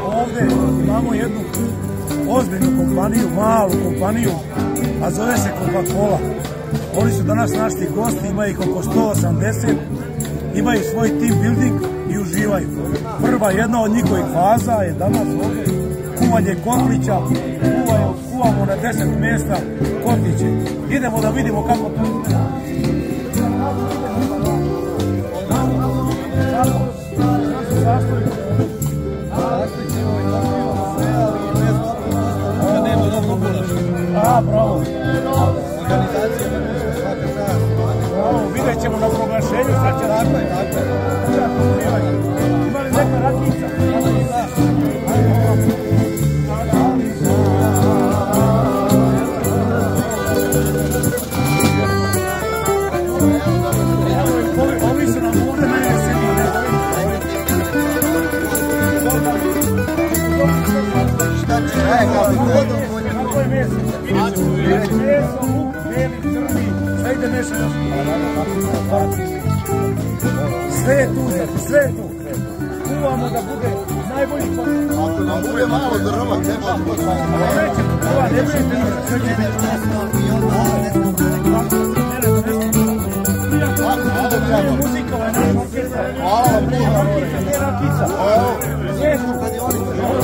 Ovdje imamo jednu ozbiljnu kompaniju, malu kompaniju, a zove se Coca-Cola. Oni su danas naši gosti, imaju ih oko 180, imaju svoj team building i uživaju. Prva jedna od njihovih faza je danas ovdje kuvanje kotlića, kuvamo na 10 mjesta kotliće. Idemo da vidimo kako to izgleda. Bravo. Bravo, vidjet ćemo na proglašenju, sad će dakle. Ima li neka rakica? Ovi su nam ovdje na jeseni. Šta će? Kako je meso? Meso, luk, beli, crni, sve ide mešano. Sve je tu, sve je tu. Kuvamo da bude najbolji kvalitet. Ako nam bude malo drva, nema bude. Nećemo, ova ne brijete, sve će biti mjesto. Muzika, ovaj naš orkestar. Rakica, ne rakica. Sve je tu.